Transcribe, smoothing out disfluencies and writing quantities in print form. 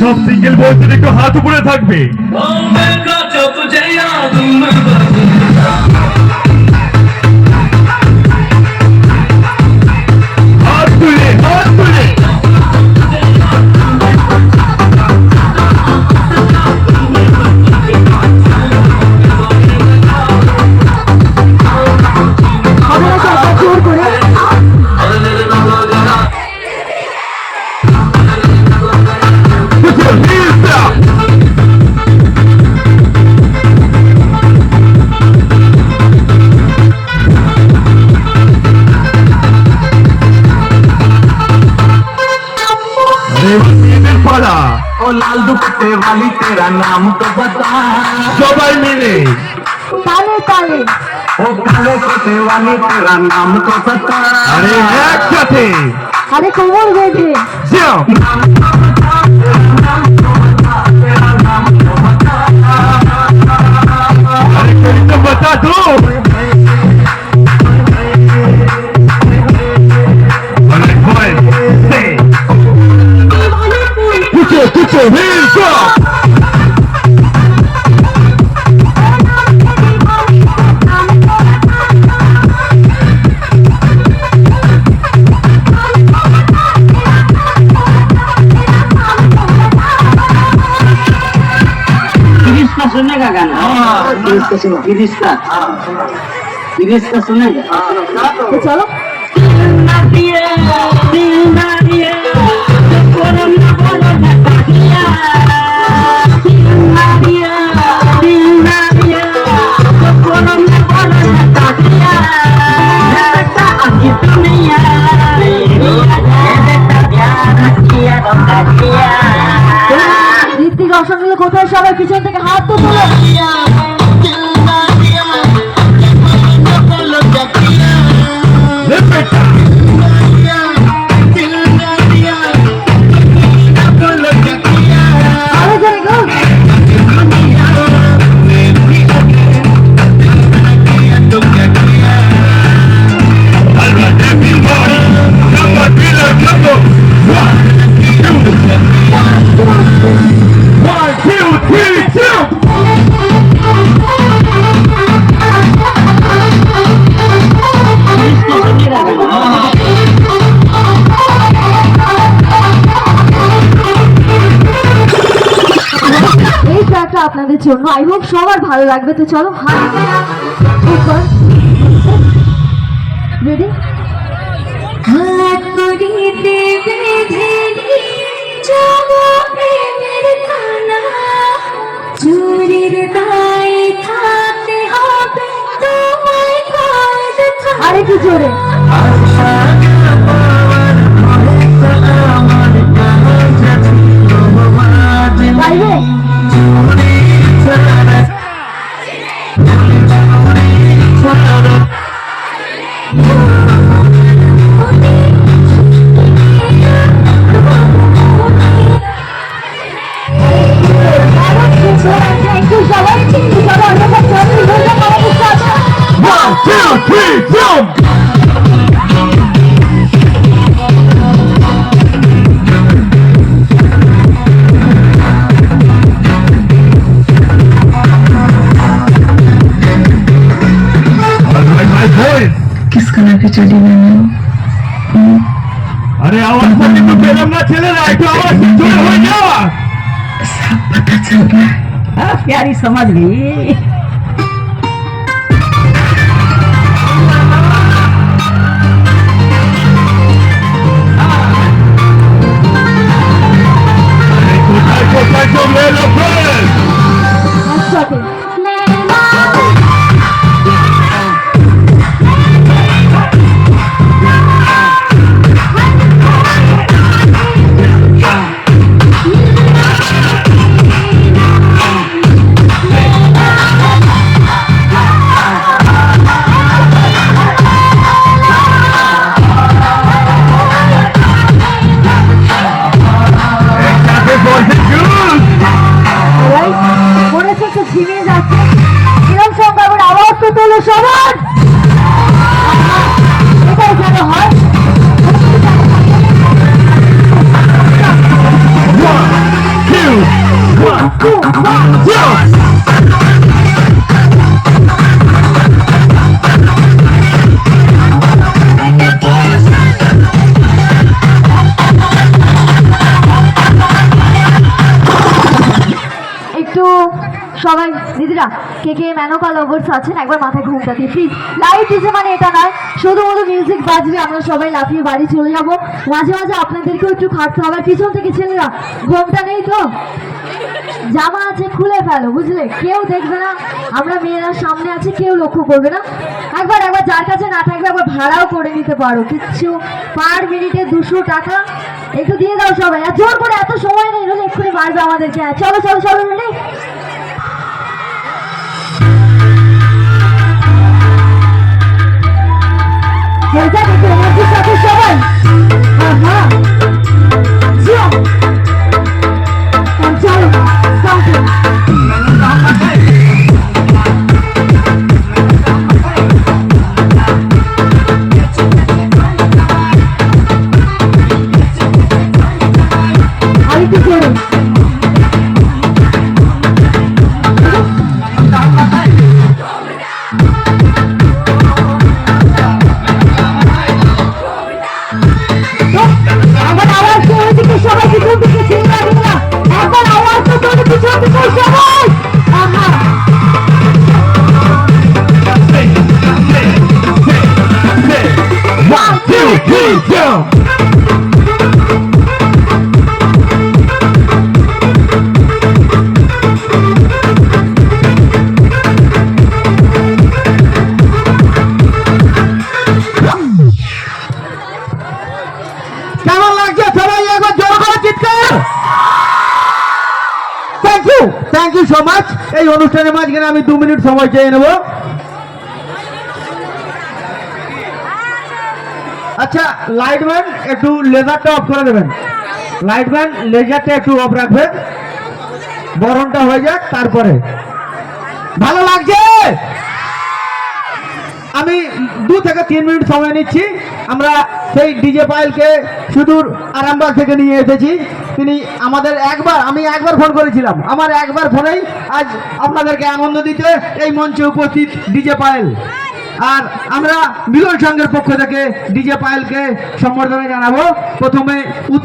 সব সিঙ্গেল বয়সের একটু হাত উপরে থাকবে। হাত তুলে হাত তুলে ओ लाल दुपट्टे वाली तेरा नाम तो बता। সবাই মিলে তালে তালে ओ काले कुत्ते वाली तेरा नाम तो बता। আরে একসাথে আরে কোমর বেঁধে যাও। अरे कोई तो बता दो। अरे भाई Put your hands up! सुनेगा गाना? गिरीश का सुनेगा? তো চলো ঋত্বিক রোশন মিলে কোথায় সবাই পিছন থেকে হাত তো তোলো আরো জোরে গো আপনাদের জন্য আই হোপ সবার ভালো লাগবে তো চলো রেডি আরে কি জোরে বাইরে One, two, three, jump! किस कलर की चड्डी पहने हो? अरे आवाज करने को फिल्म ना चले रहा है, तो आवाज जोर हो जाओ। सब पता चल गया। प्यारी समझ गई। একটু সবাই দিদিরা কে কে মেনকা লাভার্স আছেন একবার মাথায় ঘুমটা দিয়ে প্লিজ। লাইভ ডিজে মানে এটা নয় শুধুমাত্র মিউজিক বাজবে আমরা সবাই লাফিয়ে বাড়ি চলে যাব। মাঝে মাঝে আপনাদেরকেও একটু খাটতে হবে। পিছন থেকে ছেলেরা ঘুমটা নেই তো জামা আছে খুলে ফেলো বুঝলে, কেউ দেখবে না, আমরা মেয়েরা সামনে আছে কেউ লক্ষ্য করবে না। একবার যার কাছে না থাকবে একবার ভাড়াও করে নিতে পারো, কিচ্ছু পার মিনিটে 200 টাকা একটু দিয়ে দাও সবাই। আর জোর করে এত সময় নেই হলে এক্ষুনি মারবে আমাদেরকে। চলো চলো চলো রেডি। সবাই চলো আরেকটু জোরে। একবার আওয়াজ করে দিকে সবাই পিছন দিকে চিল্লা দিলা, একবার আওয়াজ তো তোর পিছন দিকে সবাই। আহা One, two, three, jump! কেমন লাগছে সবাই একবার জোর করে চিৎকার। Thank you so much. এই অনুষ্ঠানের মাঝখানে আমি 2 মিনিট সময় চেয়ে নেব। আচ্ছা লাইটম্যান একটু লেজারটা অফ করে দেবেন। লাইটম্যান লেজারটা একটু অফ রাখবেন, বরণটা হয়ে যাক তারপরে। ভালো লাগছে? আমি 2 থেকে 3 মিনিট সময় নিচ্ছি। আমরা সেই ডিজে পায়েলকে সুদূর আরামবাগ থেকে নিয়ে এসেছি। তিনি আমাদের আমি একবার ফোন করেছিলাম, আমার একবার ফোনেই আজ আপনাদেরকে আনন্দ দিতে এই মঞ্চে উপস্থিত ডিজে পায়েল। আর আমরা মিলন সংঘের পক্ষ থেকে ডিজে পায়েলকে সম্বর্ধনা জানাবো। প্রথমে উত্তর